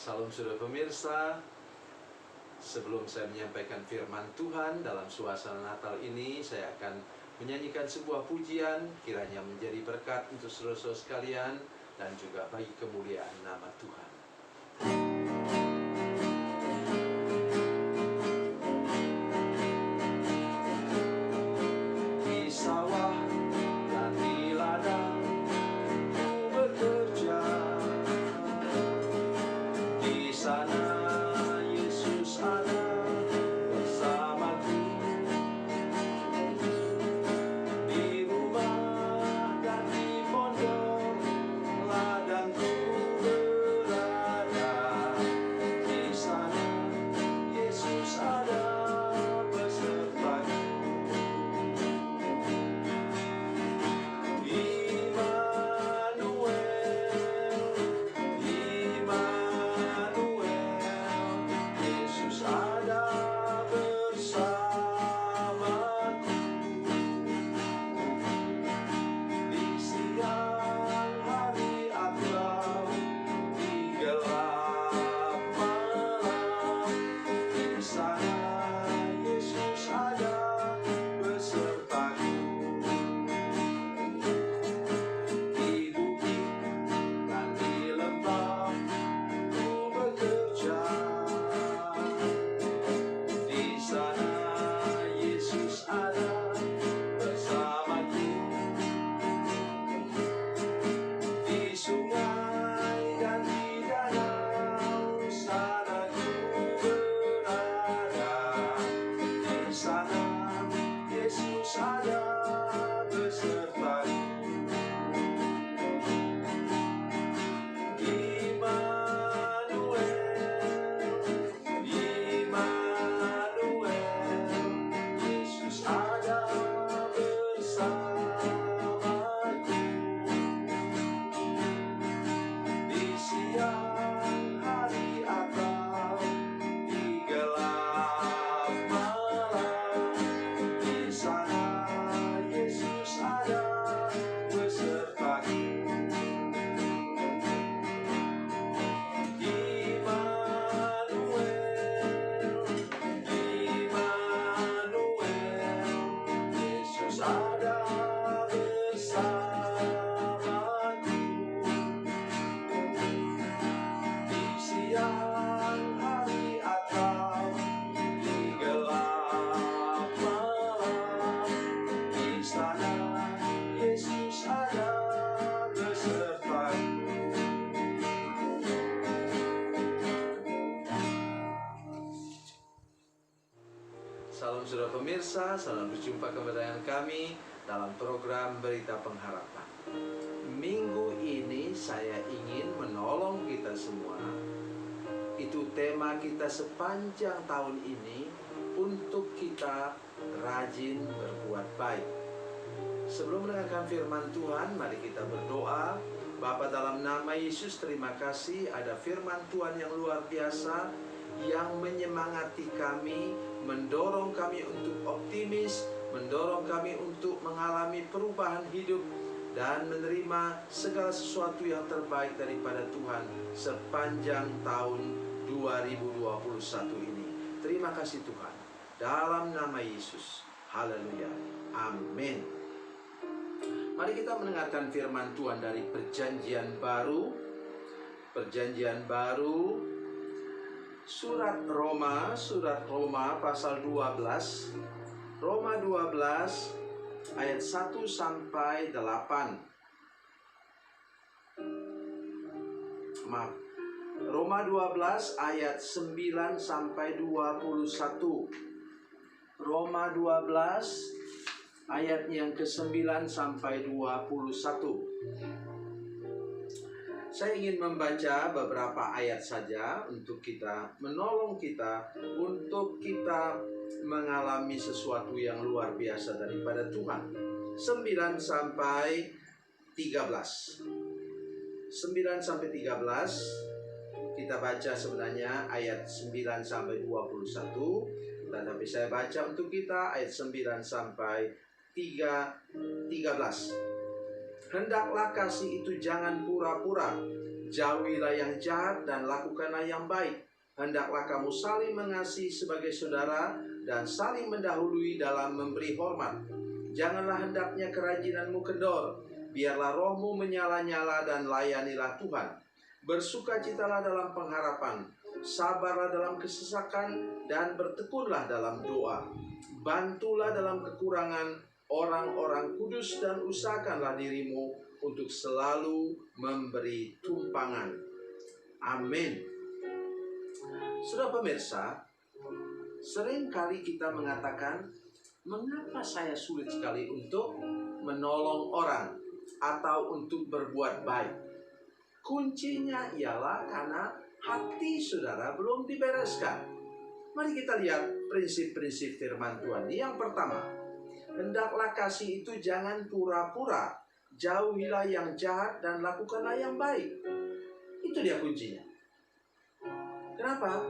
Salam saudara pemirsa. Sebelum saya menyampaikan firman Tuhan dalam suasana Natal ini, saya akan menyanyikan sebuah pujian, kiranya menjadi berkat untuk saudara-saudara sekalian dan juga bagi kemuliaan nama Tuhan. Di sawah dan di ladang ku bekerja, di sana Yesus ada bersamaku. Di rumah dan di pondok ladangku berada, di sana Yesus ada besertaku. Yesus ada bersamaku. Di siang hari atau di gelap malam, di sana Yesus ada besertaku. Di bukit dan di lembah ku bekerja, di sana Yesus ada bersamaku. Di sungai dan di danau sana ku berada, di sana Yesus ada besertaku. Yesus ada bersamaku. Di siang hari atau di gelap malam, di sana Yesus ada besertaku. Yesus ada bersamaku. Di siang hari atau di gelap malam, di sana Yesus ada besertaku. Salam saudara pemirsa, salam berjumpa kembali dengan kami dalam program Berita Pengharapan. Minggu ini saya ingin menolong kita semua. Itu tema kita sepanjang tahun ini, untuk kita rajin berbuat baik. Sebelum mendengarkan firman Tuhan, mari kita berdoa. Bapa, dalam nama Yesus, terima kasih ada firman Tuhan yang luar biasa yang menyemangati kami, mendorong kami untuk optimis, mendorong kami untuk mengalami perubahan hidup dan menerima segala sesuatu yang terbaik daripada Tuhan sepanjang tahun 2021 ini. Terima kasih Tuhan, dalam nama Yesus. Haleluya. Amin. Mari kita mendengarkan firman Tuhan dari Perjanjian Baru. Perjanjian Baru, Surat Roma pasal 12. Roma 12 ayat 1 sampai 8. Roma 12 ayat 9 sampai 21. Roma 12 ayat yang ke-9 sampai 21. Saya ingin membaca beberapa ayat saja untuk kita, menolong kita untuk kita mengalami sesuatu yang luar biasa daripada Tuhan. 9 sampai 13. 9 sampai 13 kita baca sebenarnya ayat 9 sampai 21, tetapi saya baca untuk kita ayat 9 sampai 13. Hendaklah kasih itu jangan pura-pura. Jauhilah yang jahat dan lakukanlah yang baik. Hendaklah kamu saling mengasihi sebagai saudara dan saling mendahului dalam memberi hormat. Janganlah hendaknya kerajinanmu kendor. Biarlah rohmu menyala-nyala dan layanilah Tuhan. Bersukacitalah dalam pengharapan, sabarlah dalam kesesakan, dan bertekunlah dalam doa. Bantulah dalam kekurangan orang-orang kudus dan usahakanlah dirimu untuk selalu memberi tumpangan. Amin. Saudara pemirsa, seringkali kita mengatakan, mengapa saya sulit sekali untuk menolong orang atau untuk berbuat baik? Kuncinya ialah karena hati saudara belum dibereskan. Mari kita lihat prinsip-prinsip firman Tuhan. Yang pertama, hendaklah kasih itu jangan pura-pura. Jauhilah yang jahat dan lakukanlah yang baik. Itu dia kuncinya. Kenapa?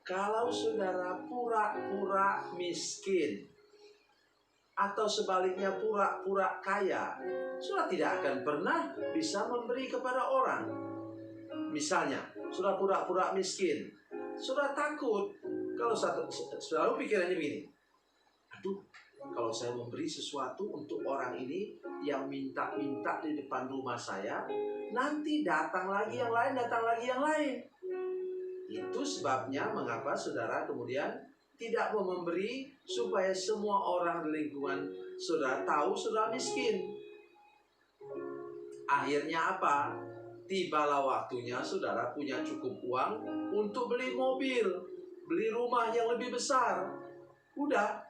Kalau saudara pura-pura miskin atau sebaliknya pura-pura kaya, saudara tidak akan pernah bisa memberi kepada orang. Misalnya, saudara pura-pura miskin, saudara takut. Kalau selalu pikirannya begini, aduh, kalau saya memberi sesuatu untuk orang ini yang minta-minta di depan rumah saya, nanti datang lagi yang lain, datang lagi yang lain. Itu sebabnya mengapa saudara kemudian tidak mau memberi, supaya semua orang di lingkungan saudara tahu saudara miskin. Akhirnya apa? Tibalah waktunya saudara punya cukup uang untuk beli mobil, beli rumah yang lebih besar. Udah.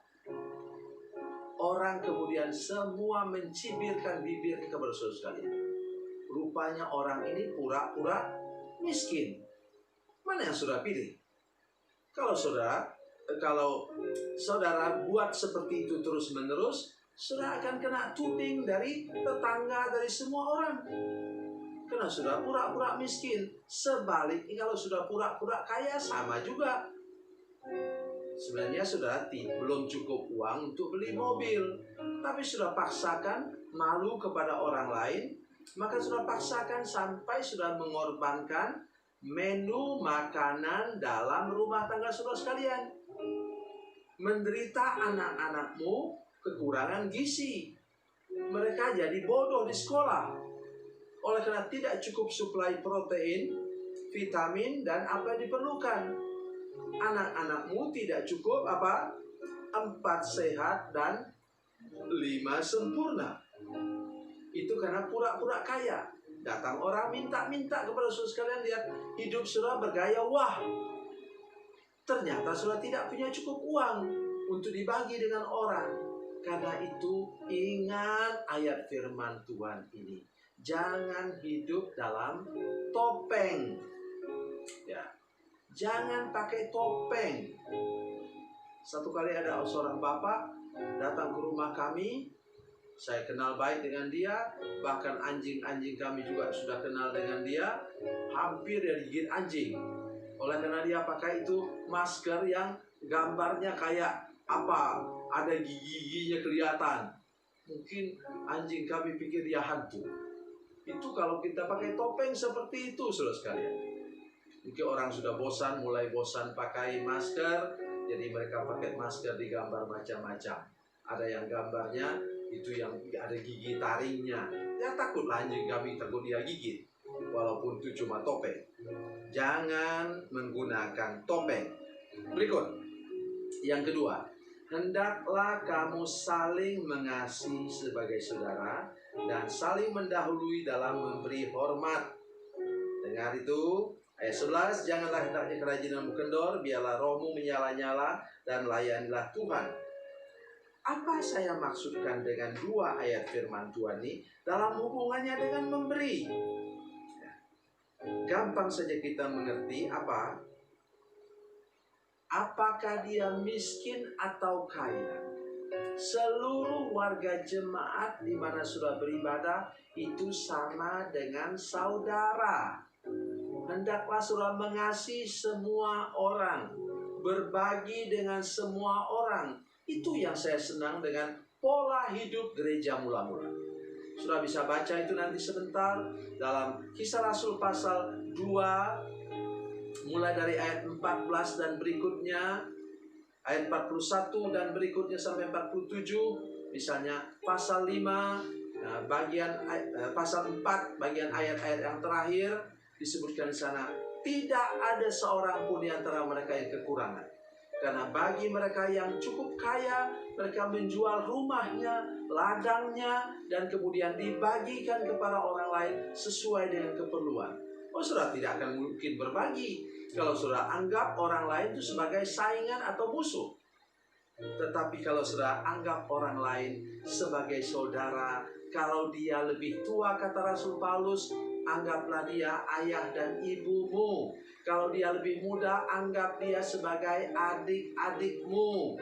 Orang kemudian semua mencibirkan bibir kepada saudara sekalian. Rupanya orang ini pura-pura miskin. Mana yang saudara pilih? Kalau saudara buat seperti itu terus-menerus, saudara akan kena tuding dari tetangga, dari semua orang. Karena sudah pura-pura miskin. Sebaliknya kalau sudah pura-pura kaya, sama juga. Sebenarnya saudara belum cukup uang untuk beli mobil, tapi sudah paksakan malu kepada orang lain, maka sudah paksakan sampai sudah mengorbankan menu makanan dalam rumah tangga saudara sekalian. Menderita anak-anakmu kekurangan gizi. Mereka jadi bodoh di sekolah oleh karena tidak cukup suplai protein, vitamin, dan apa yang diperlukan. Anak-anakmu tidak cukup 4 sehat dan 5 sempurna. Itu karena pura-pura kaya. Datang orang minta-minta kepada saudara sekalian, lihat hidup saudara bergaya wah. Ternyata saudara tidak punya cukup uang untuk dibagi dengan orang. Karena itu ingat ayat firman Tuhan ini. Jangan hidup dalam topeng. Ya. Jangan pakai topeng. Satu kali ada seorang bapak datang ke rumah kami. Saya kenal baik dengan dia. Bahkan anjing-anjing kami juga sudah kenal dengan dia. Hampir dia digigit anjing. Oleh karena dia pakai itu masker yang gambarnya kayak apa, ada gigi-giginya kelihatan. Mungkin anjing kami pikir dia hantu. Itu kalau kita pakai topeng seperti itu, saudara sekalian. Mungkin orang sudah mulai bosan pakai masker, jadi mereka pakai masker digambar macam-macam. Ada yang gambarnya itu yang ada gigi taringnya. Ya takutlah anjing kami, takut dia gigit. Walaupun itu cuma topeng. Jangan menggunakan topeng. Berikut. Yang kedua, hendaklah kamu saling mengasihi sebagai saudara dan saling mendahului dalam memberi hormat. Dengar itu, ayat 11, janganlah hendaknya kerajinanmu kendor, biarlah rohmu menyala-nyala dan layanilah Tuhan. Apa saya maksudkan dengan 2 ayat firman Tuhan ini dalam hubungannya dengan memberi? Gampang saja kita mengerti apa? Apakah dia miskin atau kaya? Seluruh warga jemaat di mana sudah beribadah itu sama dengan saudara. Hendaklah saudara mengasihi semua orang, berbagi dengan semua orang. Itu yang saya senang dengan pola hidup gereja mula-mula. Sudah bisa baca itu nanti sebentar dalam Kisah Rasul pasal 2 mulai dari ayat 14 dan berikutnya, ayat 41 dan berikutnya sampai 47. Misalnya pasal 5 pasal 4 bagian ayat-ayat yang terakhir disebutkan di sana, tidak ada seorang pun di antara mereka yang kekurangan. Karena bagi mereka yang cukup kaya, mereka menjual rumahnya, ladangnya, dan kemudian dibagikan kepada orang lain sesuai dengan keperluan. Saudara tidak akan mungkin berbagi kalau saudara anggap orang lain itu sebagai saingan atau musuh. Tetapi kalau saudara anggap orang lain sebagai saudara, kalau dia lebih tua, kata Rasul Paulus, anggaplah dia ayah dan ibumu. Kalau dia lebih muda, anggap dia sebagai adik-adikmu.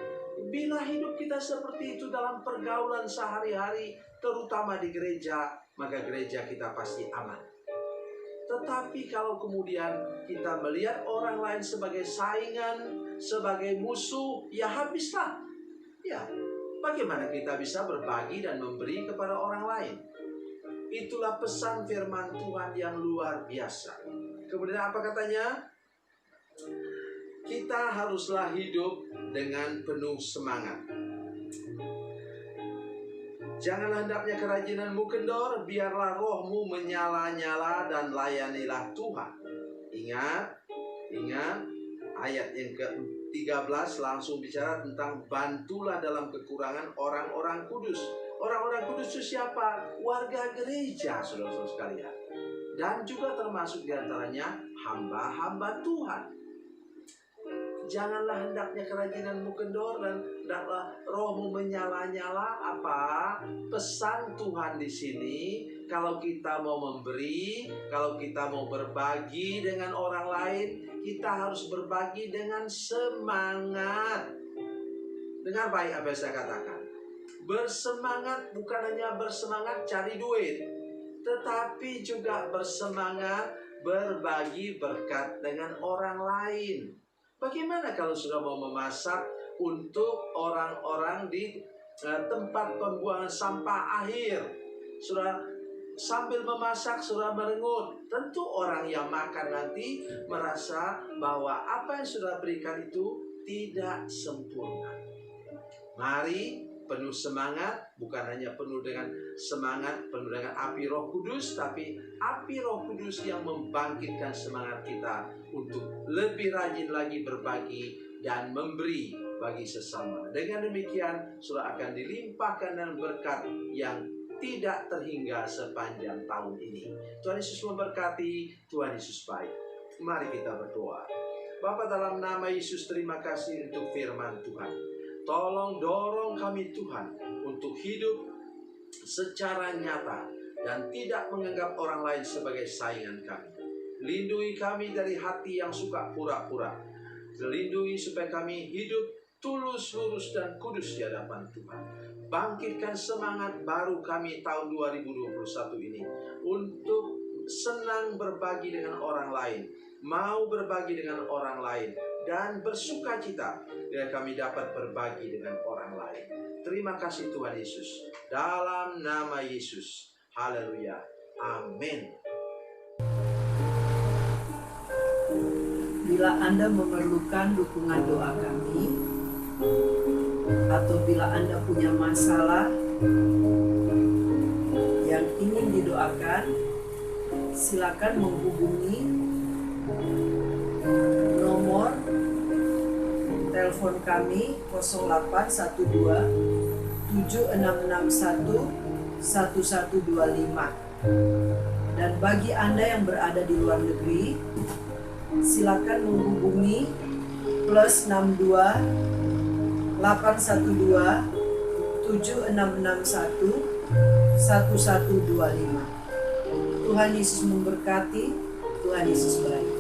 Bila hidup kita seperti itu dalam pergaulan sehari-hari, terutama di gereja, maka gereja kita pasti aman. Tetapi kalau kemudian kita melihat orang lain sebagai saingan, sebagai musuh, ya habislah. Ya, bagaimana kita bisa berbagi dan memberi kepada orang lain? Itulah pesan firman Tuhan yang luar biasa. Kemudian apa katanya? Kita haruslah hidup dengan penuh semangat. Janganlah hendaknya kerajinanmu kendor, biarlah rohmu menyala-nyala dan layanilah Tuhan. Ingat, ayat yang ke-13 langsung bicara tentang bantulah dalam kekurangan orang-orang kudus. Orang-orang kudus itu siapa? Warga gereja, saudara-saudara sekalian. Dan juga termasuk diantaranya hamba-hamba Tuhan. Janganlah hendaknya kerajinanmu kendor dan hendaklah rohmu menyala-nyala. Apa pesan Tuhan di sini? Kalau kita mau memberi, kalau kita mau berbagi dengan orang lain, kita harus berbagi dengan semangat. Dengar baik apa yang saya katakan. Bersemangat bukan hanya bersemangat cari duit, tetapi juga bersemangat berbagi berkat dengan orang lain. Bagaimana kalau sudah mau memasak untuk orang-orang di tempat pembuangan sampah akhir? Sudah sambil memasak, sudah merengut. Tentu orang yang makan nanti merasa bahwa apa yang sudah berikan itu tidak sempurna. Mari penuh semangat, bukan hanya penuh dengan semangat, penuh dengan api Roh Kudus, tapi api Roh Kudus yang membangkitkan semangat kita untuk lebih rajin lagi berbagi dan memberi bagi sesama. Dengan demikian, sudah akan dilimpahkan dengan berkat yang tidak terhingga sepanjang tahun ini. Tuhan Yesus memberkati, Tuhan Yesus baik. Mari kita berdoa. Bapa, dalam nama Yesus, terima kasih untuk firman Tuhan. Tolong dorong kami Tuhan untuk hidup secara nyata dan tidak menganggap orang lain sebagai saingan kami. Lindungi kami dari hati yang suka pura-pura. Lindungi supaya kami hidup tulus, lurus, dan kudus di hadapan Tuhan. Bangkitkan semangat baru kami tahun 2021 ini untuk senang berbagi dengan orang lain, mau berbagi dengan orang lain, dan bersuka cita bila kami dapat berbagi dengan orang lain. Terima kasih Tuhan Yesus. Dalam nama Yesus. Haleluya. Amin. Bila Anda memerlukan dukungan doa kami, atau bila Anda punya masalah yang ingin didoakan, silakan menghubungi nomor telepon kami 0812 7661 1125. Dan bagi Anda yang berada di luar negeri, silakan menghubungi +62 812 7661 1125. Tuhan Yesus memberkati, Tuhan Yesus baik.